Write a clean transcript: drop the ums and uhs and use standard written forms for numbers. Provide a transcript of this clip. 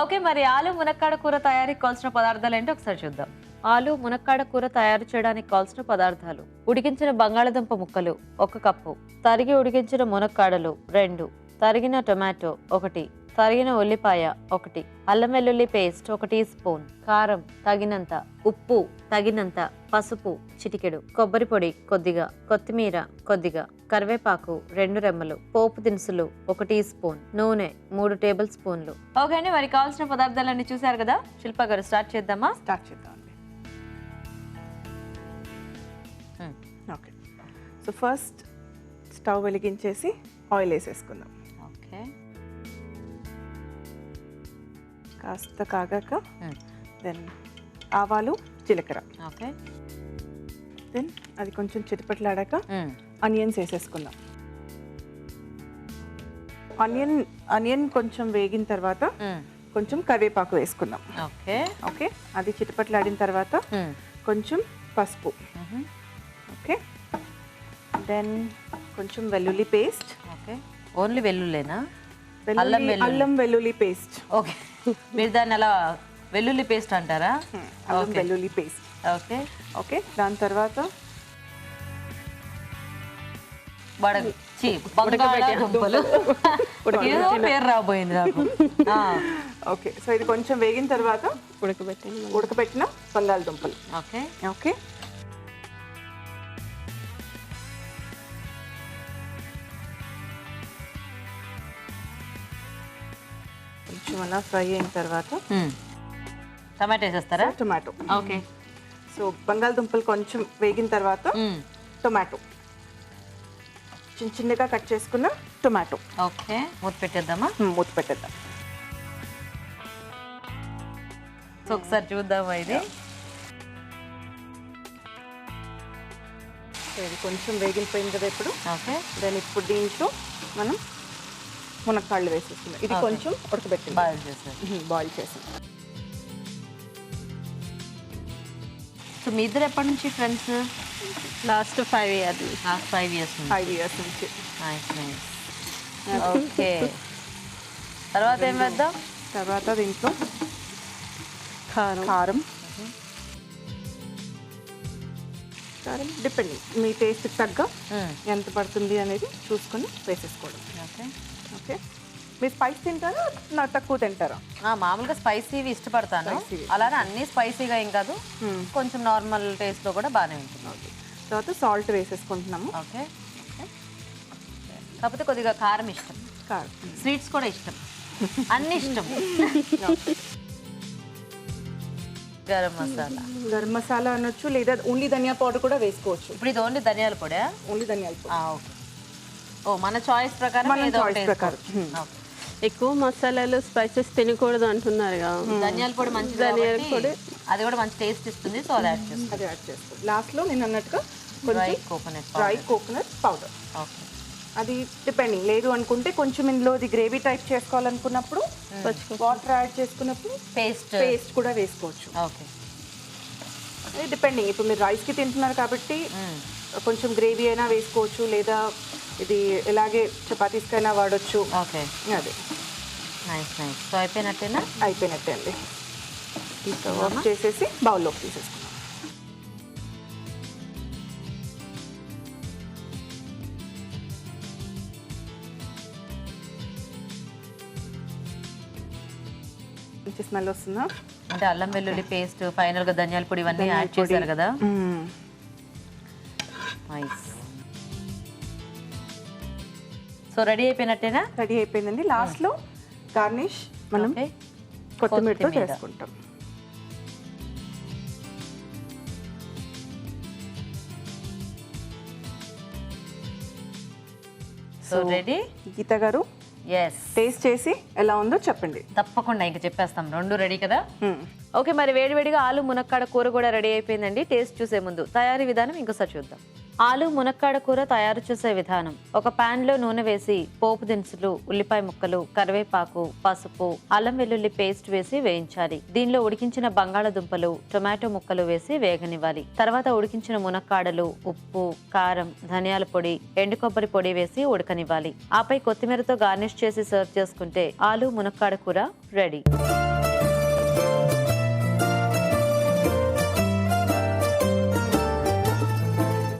Okay, మరి ఆలు మునక్కాడ కూర తయారీకి కావాల్సిన పదార్థాలు ఏంటో ఒకసారి చూద్దాం. ఆలు మునక్కాడ కూర తయారు చేయడానికి కావాల్సిన పదార్థాలు: ఉడికించిన బంగాళదుంప ముక్కలు 1 కప్పు, తరిగి ఉడికించిన మునక్కాడలు 2, తరిగిన టొమాటో 1, తరిగిన ఉల్లిపాయ 1, అల్లం వెల్లుల్లి పేస్ట్ 1 టీ స్పూన్, కారం తగినంత, ఉప్పు తగినంత, పసుపు చిటికెడు, కొబ్బరి పొడి కొద్దిగా, కొత్తిమీర కొద్దిగా, కరివేపాకు 2 రెమ్మలు, పోపు దినుసులు 1 టీ స్పూన్, నూనె 3 టేబుల్ స్పూన్లు. ఓకే అండి, మరి కావాల్సిన పదార్థాలన్నీ చూసారు కదా. శిల్ప గారు స్టార్ట్ చేద్దామా? స్టార్ట్ చేద్దామండి. ఓకే, సో ఫస్ట్ స్టవ్ వెలిగించేసి ఆయిల్ వేసేసుకుందాం. ఓకే, కాస్త కాగాక దెన్ ఆవాలు, జీలకర్ర, ఓకే, దెన్ అది కొంచెం చిటిపట్లాడాక ఆనియన్స్ వేసేసుకుందాం. ఆనియన్ కొంచెం వేగిన తర్వాత కొంచెం కరివేపాకు వేసుకుందాం. ఓకే, ఓకే, అది చిటిపట్లాడిన తర్వాత కొంచెం పసుపు. ఓకే, దెన్ కొంచెం వెల్లుల్లి పేస్ట్. Okay, only వెల్లుల్లేనా? అల్లం వెల్లుల్లి పేస్ట్. ఓకే, మీరు దాన్ని అలా వెల్లుల్లి పేస్ట్ అంటారా? అల్లం వెల్లుల్లి పేస్ట్. ఓకే, ఓకే, దాని తర్వాత బంగాళదుంపలు ఏదో పేరు రాబోయింది నాకు. ఓకే, సో ఇది కొంచెం వేగిన తర్వాత ఉడకబెట్టిన బంగాళదుంపలు. ఓకే, ఓకే, కొంచెం అలా ఫ్రై అయిన తర్వాత టమాటో వేసేస్తారా? టొమాటో. ఓకే, సో బంగాళదుంపలు కొంచెం వేగిన తర్వాత టొమాటో, చిన్న చిన్నగా కట్ చేసుకున్న టొమాటో. ఓకే, మూత పెట్టేద్దామా? మూత పెట్టేద్దాం. సో ఒకసారి చూద్దామా ఇది? ఇది కొంచెం వేగిపోయింది కదా ఇప్పుడు. ఓకే, దాని ఇప్పుడు దీంట్లో మనం మునక్కాళ్ళు వేసేస్తున్నాం. ఇది కొంచెం ఉడకబెట్టింది, బాయిల్ చేసేది. బాయిల్ చేసాం. సో మీ ఇద్దరు ఎప్పటి నుంచి friends? Last 5 years. Last 5 years. 5 years నుంచి. Nice nice. ఓకే, తర్వాత ఏం వేద్దాం? తర్వాత దీంట్లో కారం. కారం డిపెండింగ్ మీ టేస్ట్ తగ్గ ఎంత పడుతుంది అనేది చూసుకొని వేసేసుకోవడం. ఓకే, ఓకే, మీరు స్పైస్ తింటారా నా తక్కువ తింటారా? మామూలుగా స్పైసీవి ఇష్టపడతాను. అలానే అన్ని స్పైసీగా ఏం కాదు, కొంచెం నార్మల్ టేస్ట్లో కూడా బాగానే ఉంటుంది. తర్వాత సాల్ట్ వేసేసుకుంటున్నాము. ఓకే, కాకపోతే కొద్దిగా కారం ఇష్టం, కారం, స్వీట్స్ కూడా ఇష్టం, అన్ని ఇష్టం. గరం మసాలా అనొచ్చు, లేదా ఓన్లీ ధనియా పౌడర్ కూడా వేసుకోవచ్చు. ఇప్పుడు ఇది ఓన్లీ ధనియాల పొడి? ఓన్లీ ధనియాల పొడి. ఓకే, ఓ మన చాయిస్ ప్రకారం. మన చాయిస్ ప్రకారం. ఎక్కువ మసాలాలు స్పైసెస్ తినకూడదు అంటున్నారు. ధనియాల పొడి మంచి, ధనియాల పొడి అది కూడా మంచి టేస్ట్ ఇస్తుంది. సో అది యాడ్ చేస్తాం. లాస్ట్లో నేను అన్నట్టుగా డ్రై కోకోనట్ పౌడర్. ఓకే, అది డిపెండింగ్, లేదు అనుకుంటే కొంచెం ఇందులో గ్రేవీ టైప్ చేసుకోవాలనుకున్నప్పుడు వాటర్ యాడ్ చేసుకున్నప్పుడు పేస్ట్ కూడా వేసుకోవచ్చు. ఓకే, అది డిపెండింగ్. ఇప్పుడు మీరు రైస్కి తింటున్నారు కాబట్టి కొంచెం గ్రేవీ అయినా వేసుకోవచ్చు, లేదా ఇది ఇలాగే చపాతీస్కైనా వాడచ్చు. ఓకే, అదే. Nice nice. సో అయిపోయినట్టేనా? అయిపోయినట్టే అండి. ఆఫ్ చేసేసి బౌల్లోకి తీసేసుకున్నాం. మంచి స్మెల్ వస్తుందా? అంటే అల్లం వెల్లుల్లి పేస్ట్, ఫైనల్ గా ధనియాల పొడి ఇవన్నీ యాడ్ చేశారు కదా. నైస్. సో రెడీ అయిపోయినట్టేనా? రెడీ అయిపోయిందండి. లాస్ట్లో గార్నిష్ మనం కొత్తిమీరతో చేసుకుంటాం. So ready. గీత గారు టేస్ట్ చేసి ఎలా ఉందో చెప్పండి. తప్పకుండా, ఇంకా చెప్పేస్తాం. రెండు రెడీ కదా. ఓకే, మరి వేడివేడిగా ఆలు మునక్కాడ కూర కూడా రెడీ అయిపోయిందండి. టేస్ట్ చూసే ముందు తయారీ విధానం ఇంకోసారి చూద్దాం. ఆలు మునక్కాడ కూర తయారు చేసే విధానం. ఒక పాన్ లో నూనె వేసి పోపు దినుసులు, ఉల్లిపాయ ముక్కలు, కరివేపాకు, పసుపు, అల్లం వెల్లుల్లి పేస్ట్ వేసి వేయించాలి. దీనిలో ఉడికించిన బంగాళదుంపలు, టొమాటో ముక్కలు వేసి వేగనివ్వాలి. తర్వాత ఉడికించిన మునక్కాడలు, ఉప్పు, కారం, ధనియాల పొడి, ఎండు కొబ్బరి పొడి వేసి ఉడకనివ్వాలి. ఆపై కొత్తిమీరతో గార్నిష్ చేసి సర్వ్ చేసుకుంటే ఆలు మునక్కాడ కూర రెడీ.